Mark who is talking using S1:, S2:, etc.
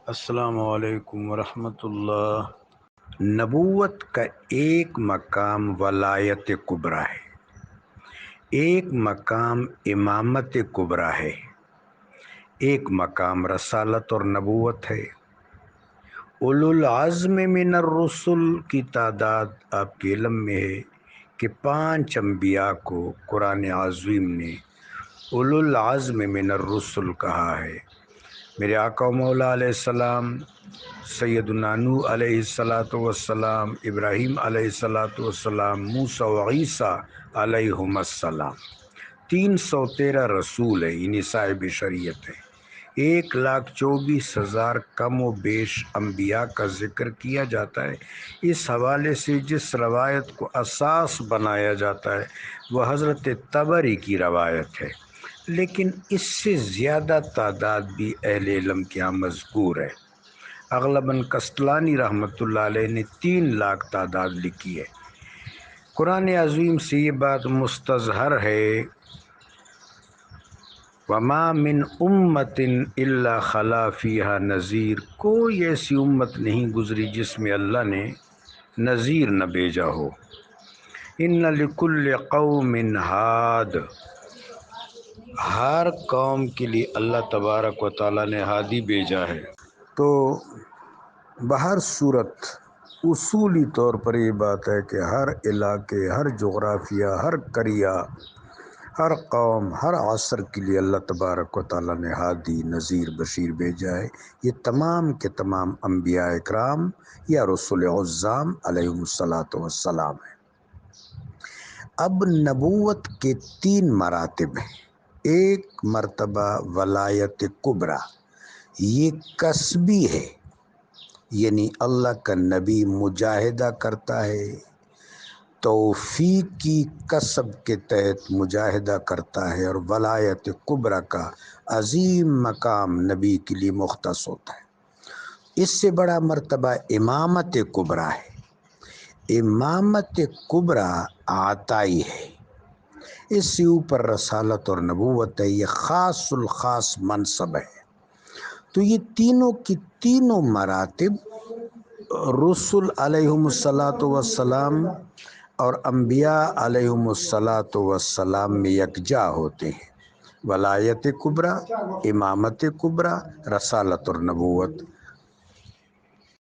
S1: السلام علیکم ورحمۃ اللہ۔ نبوت کا ایک مقام ولایت کبریٰ ہے، ایک مقام امامت کبریٰ ہے، ایک مقام رسالت اور نبوت ہے۔ اولو العزم من الرسل کی تعداد آپ کے علم میں ہے کہ 5 انبیاء کو قرآن عظیم نے اولو العزم من الرسل کہا ہے۔ میرے آقا و مولا علیہ السلام، سیدنا نوح علیہ السلام، ابراہیم علیہ السلام، موسیٰ و عیسیٰ علیہم السلام، 313 رسول ہیں، انہی صاحب شریعت ہیں۔ 1,24,000 کم و بیش انبیاء کا ذکر کیا جاتا ہے۔ اس حوالے سے جس روایت کو اساس بنایا جاتا ہے وہ حضرت طبری کی روایت ہے، لیکن اس سے زیادہ تعداد بھی اہل علم کے یہاں مذکور ہے۔ اغلباً کستلانی رحمۃ اللہ علیہ نے 3 لاکھ تعداد لکھی ہے۔ قرآن عظیم سے یہ بات مستظہر ہے، وَمَا مِنْ أُمَّةٍ إِلَّا خَلَا فِيهَا نَذِيرٌ، کوئی ایسی امت نہیں گزری جس میں اللہ نے نذیر نہ بھیجا ہو۔ إِنَّ لِكُلِّ قَوْمٍ ہاد، ہر قوم کے لیے اللہ تبارک و تعالیٰ نے ہادی بھیجا ہے۔ تو بہر صورت اصولی طور پر یہ بات ہے کہ ہر علاقے، ہر جغرافیہ، ہر قریہ، ہر قوم، ہر عصر کے لیے اللہ تبارک و تعالیٰ نے ہادی، نذیر، بشیر بھیجا ہے۔ یہ تمام کے تمام انبیاء اکرام یا رسول عظام علیہم السلام ہیں۔ اب نبوت کے 3 مراتب ہیں۔ ایک مرتبہ ولایت کبریٰ، یہ کسبی ہے، یعنی اللہ کا نبی مجاہدہ کرتا ہے، توفیقی کسب کے تحت مجاہدہ کرتا ہے، اور ولایت کبریٰ کا عظیم مقام نبی کے لیے مختص ہوتا ہے۔ اس سے بڑا مرتبہ امامت کبریٰ ہے۔ امامت کبریٰ عطائی ہے، اس سے اوپر رسالت اور نبوت ہے، یہ خاص الخاص منصب ہے۔ تو یہ تینوں کی تینوں مراتب رسول علیہم السلام اور انبیاء علیہم السلام میں یکجا ہوتے ہیں۔ ولایت کبریٰ، امامت کبریٰ، رسالت اور نبوت۔